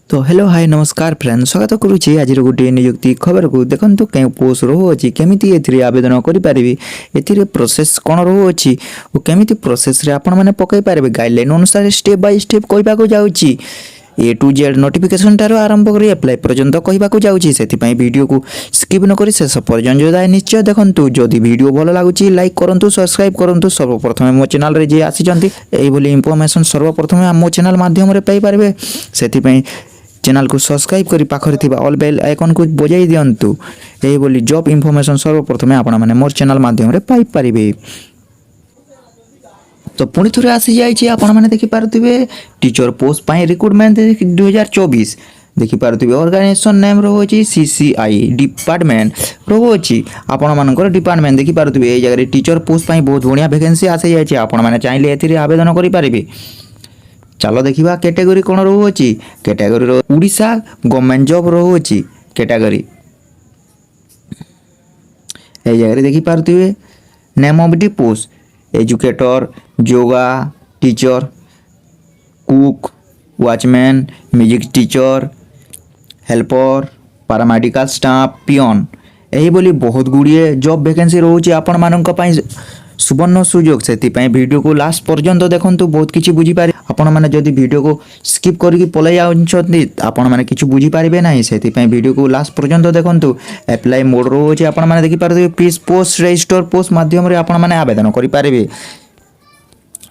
तो hello hi नमस्कार friend स्वागत करुच्ची आज गोटे नियुक्ति खबर को देखो कहीं पोस्ट रोचे केमी ए आवेदन करें प्रोसेस कौन रोचे और केमी प्रोसेस आपण मैंने पकई पारे गाइडलाइन अनुसार स्टेप बाय स्टेप कहवाक जाऊँगी ए टू जेड नोटिफिकेशन टार आरंभ कर एप्लाय पर्यंत कहवाक जाऊँगी से वीडियो को स्किप नक शेष पर्यटन जो निश्चय देखूँ जदि वीडियो भल लगुच लाइक करूँ सब्सक्राइब करूँ सर्वप्रथम मो चैनल जी आसी इनफॉरमेशन सर्वप्रथम मो चैनल माध्यम पाइपर से चैनल को सब्सक्राइब करी पाखरे थिबा ऑल बेल आइकन को बजाई दियंतु एही बोली जॉब इन्फॉर्मेशन सर्वप्रथम आपण माने मोर चैनल माध्यम रे पाइ परिबे। तो पुणी थोड़े आसी जाइए आपण मैंने देखिपे टीचर पोस्ट पाई रिक्रुटमेंट 2024 देखिपे ऑर्गेनाइजेशन नेम रोचे CCI डिपार्टमेंट रोचे आपण मानकर डिपार्टमेंट देखिपे ये जगह टीचर पोस्ट पाई बहुत बढ़िया वैकेंसी आसी जाइए आपण मैंने चाहिए ए आवेदन करें। चलो देखा कैटेगरी कौन रोचे कैटेगरी उड़ीसा गवर्नमेंट जॉब रोचे कैटेगरी ये जगह देखिपे name of the post educator yoga teacher cook watchman music teacher helper paramedical staff peon यही बोली बहुत गुड़िए जॉब वैकेंसी रोचे आपण मानक सुवर्ण सुजोग से वीडियो को लास्ट पर्यंत देखूँ बहुत किसी बुझीपारे आपण मैंने जदि वीडियो को स्किप करके पलै आपण मैंने किसी बुझीपारे ना से वीडियो को लास्ट पर्यंत देखूँ एप्लाय मोड रोचे आपण मैंने देखिपारे प्लीज पोस्ट रजिस्टर पोस्ट माध्यम आपण मैंने आवेदन करें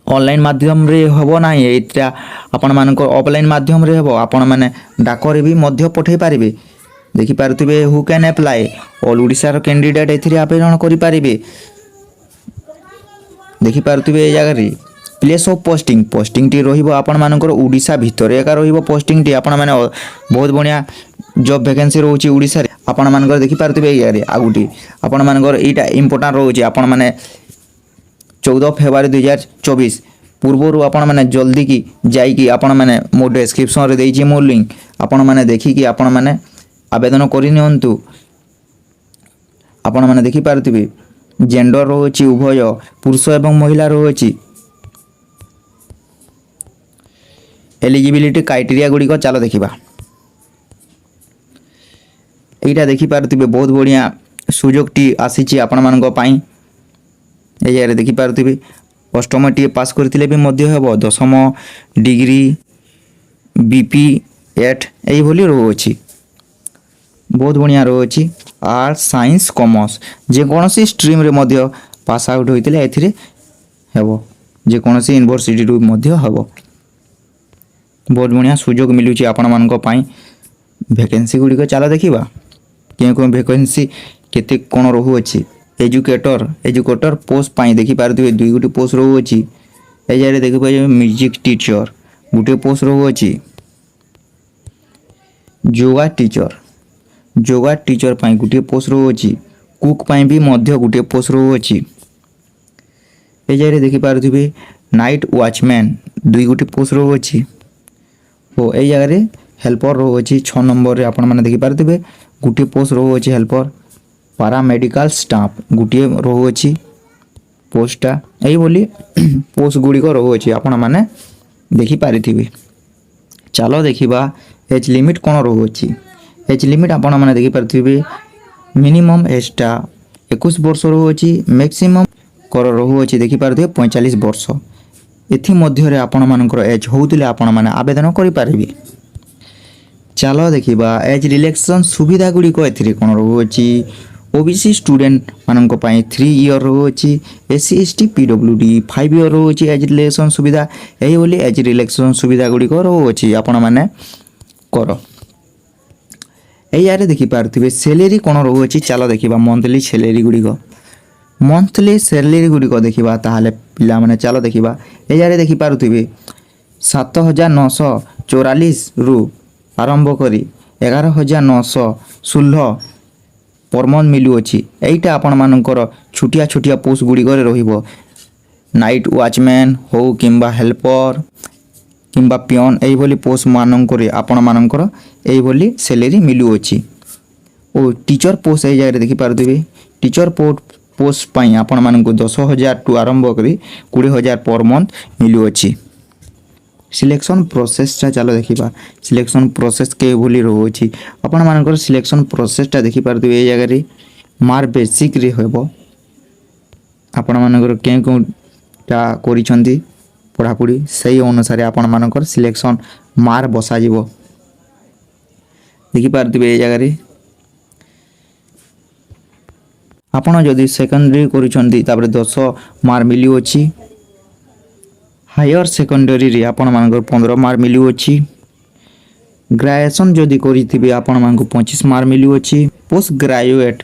ऑनलाइन माध्यम रे हबो ना एटा आपण मानक ऑफलाइन माध्यम रे हबो आपण माने डाकरे भी मध्य पठै पारिबे देखिपारे who can apply all Odisha रो कैंडिडेट एथिरे आवेदन करि पारिबे देखिपे जगह प्लेस ऑफ पोस्टिंग पोस्टिंग टी रहिबो आपण मानकर ओडिशा भितर एका रहिबो पोस्टिंग टी आपण माने बहुत बढ़िया जॉब वैकेंसी रोचे ओडिशा रे आपण मानकर देखिपे यारे आगुटी आपण मानकर एटा इंपोर्टेंट रोचे आपण माने 14 फेब्रुआरी 2024 पूर्व आपण माने जल्दी की जाइकी आपण माने मो डिस्क्रिप्शन रे देइछि मो लिंक आपण माने देखिकी आपण माने आवेदन करि नियंतु आपण माने देखि पारथिबे जेंडर रोचे उभय पुरुष एवं महिला रोचे एलिजिबिलिटी क्राइटेरिया गुड़िक चलो देखा यहाँ देखिपे बहुत बढ़िया सुजोग टी आसी आपण मान ये देखिपे अष्टम टी पास करथिले भी मध्य हेबो दशम डिग्री BP 8 यही भली रोचे बहुत बढ़िया रोचे आर्ट्स साइंस कॉमर्स जेकोसी स्ट्रीम रे मध्य पास आउट होइतिले एथिरे हेबो जेकोसी यूनिवर्सिटी रु मध्य हेबो बहुत बढ़िया सुजोग मिलुची आपण मानक पई वैकेंसी गुडी को चला देखिबा केको वैकेंसी केते कोन रहू अछि एजुकेटर पोस्ट पाई देखि पारथि दुई गुटी पोस्ट रहू अछि ए जारे देखि पाइ म्यूजिक टीचर गुटे पोस्ट रहू अछि योगा टीचर पाई गुटे पोस्ट रहू अछि कुक पाई भी मध्य गुटे पोस्ट रहू अछि ए जारे देखि पारथि नाइट वॉचमैन दुई गुटे पोस्ट रहू अछि हो ए जगह हेल्पर रोचे 6 नंबर रे आपण माने देखि पारथिबे गुटे पोस्ट रोचे हेल्पर पैरामेडिकल स्टाफ गुटे रोचे पोस्टा एई बोली पोस्ट गुडी को रोचे आपण माने देखि पारिथिबे। चलो देखिबा एज लिमिट कोन रोचे एज लिमिट आपण माने देखि पारथिबे मिनिमम एजटा 21 वर्ष रोचे मैक्सिमम कर रोचे देखि पारथिबे 45 वर्ष एथि मध्य रे आपण मानकर एज होउतिले आपण माने आवेदन करि पारिबे। चलो देखिबा एज रिलैक्सेशन सुविधा गुडी को एथिरे कोन रोची ओबीसी स्टूडेंट मानक पई 3 इयर रोची SC ST PWD 5 इयर रोची एज रिलैक्सेशन सुविधा एही बोली एज रिलैक्सेशन सुविधा गुडी को रोची आपण माने करो एही यारे देखि पारथिबे सैलरी कोन रोची चलो देखिबा मंथली सैलरी गुडी को मंथली सैलरी गुडी को देखिबा ताहाले पिला माने चलो देखिबा ए जारे देखि पारुथिबे 7944 रु आरंभ करी 11916 पर मंथ मिलु अछि एटा आपण मानकर छुटिया छुटिया पोस्ट गुडी करे रहिबो नाइट वॉचमैन हो किंबा हेल्पर किंबा पियन एई बोली पोस्ट मानकर आपण मानकर एई बोली सैलरी मिलु अछि ओ टीचर पोस्ट ए जारे देखि पारुथिबे टीचर पोस्ट पाई आपण मानक 10,000 टू आरंभ करी 20,000 पर मंथ मिलु अछि सिलेक्शन प्रोसेसटा चलो देखा सिलेक्शन प्रोसेस के भूली रोचे आपण मानकर सिलेक्शन प्रोसेसटा देखिपारे ये जगह मार बेसिक रे होबो आपण मानकर के कोटा करिसंती पढ़ापढ़ी सही अनुसार आपण मानकर सिलेक्शन मार बसा जीवो देखिपारे ये जगह आपण जदि सेकेंडरी करिसंती तापर 10 मार मिलुअछि हायर सेकेंडरी रे आपण मानकर 15 मार मिलुअछि ग्रेजुएशन जदि करिथिबे आपण मानकर 25 मार मिलुअछि पोस्ट ग्रेजुएट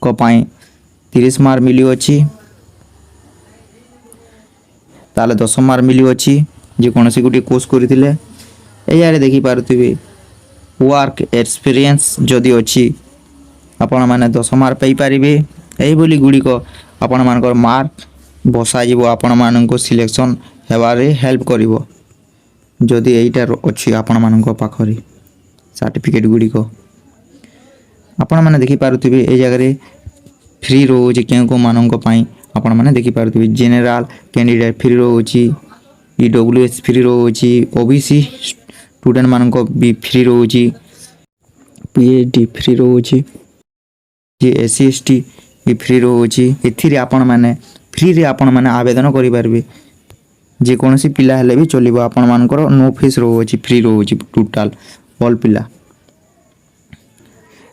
को पाई 30 मार मिलुअछि ताले 10 मार मिलुअछि जे कोनसी गुटी कोर्स करिथिले एयारे देखि पारुथिबे वर्क एक्सपीरियंस जदि अछि आपण माने 10 मार पाई पारिबे एई बोली गुडी को आपण मानकर मार्क बसा जीवो आपण मानको सिलेक्शन हेबारे हेल्प करिवो जदि एइटा अछि आपण मानको पाखरे सर्टिफिकेट गुडी को आपण माने देखि पारुथिबे ए जगह रे फ्री रोज केको मानको पाई आपण माने देखि पारुथिबे जनरल कैंडिडेट फ्री रोची ईडब्ल्यूएस फ्री रोची ओबीसी स्टूडेंट मानको भी फ्री रोची पीएचडी फ्री रोची जे एससी एसटी भी फ्री रोची एथि रे आपण माने फ्री रे आपण माने आवेदन करि पारबे जे कोनसी पिला हेले भी चलिबो आपण मानकर नो फीस रोची फ्री रोची टोटल ऑल पिला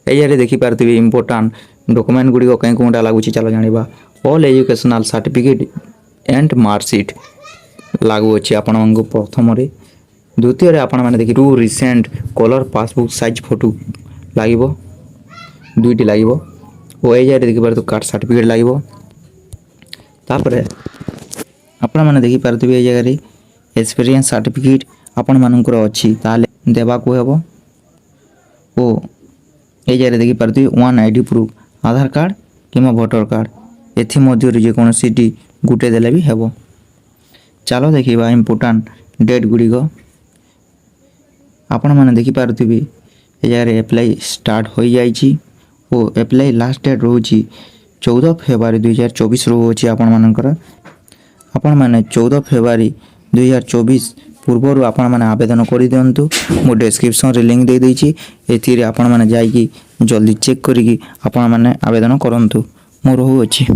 एयारे देखि पारथिबे इंपोर्टेंट डॉक्यूमेंट गुडी को कहीं कोंटा लागुची चलो जानिबा all educational certificate and marksheet लागू अछि आपण मानको प्रथम रे द्वितीय रे आपण माने देखि two recent colour passbook size photo लागिबो दुईटी लागिबो ओ एयारे देखि पारथु कास्ट सर्टिफिकेट लागिबो तापरे आपण माने देखि पारथिबे ए जगह रे एक्सपीरियंस सर्टिफिकेट आपण मानकर अछि ताले देबा को हेबो ओ ए जगह देखि पारथिबे वन आईडी प्रूफ आधार कार्ड किमा वोटर कार्ड एथि मध्य रे जे कोनोसी टी गुटे देले भी हेबो चलो देखिबा इंपोर्टेंट डेट गुडी को आपण माने देखि पारथिबे ए जगह रे अप्लाई स्टार्ट होई जाईची ओ अप्लाई लास्ट डेट रोची 14 फेब्रुआरी 2024 रोची आपण मानकर आपण माने 14 फेब्रुआरी 2024 पूर्व आपण माने आवेदन करि दियंतु मो डिस्क्रिप्शन रे लिंक दे देछि एथि रे आपण माने जाई कि जल्दी चेक करी कि आपण माने आवेदन करंतु मो रहू अछि।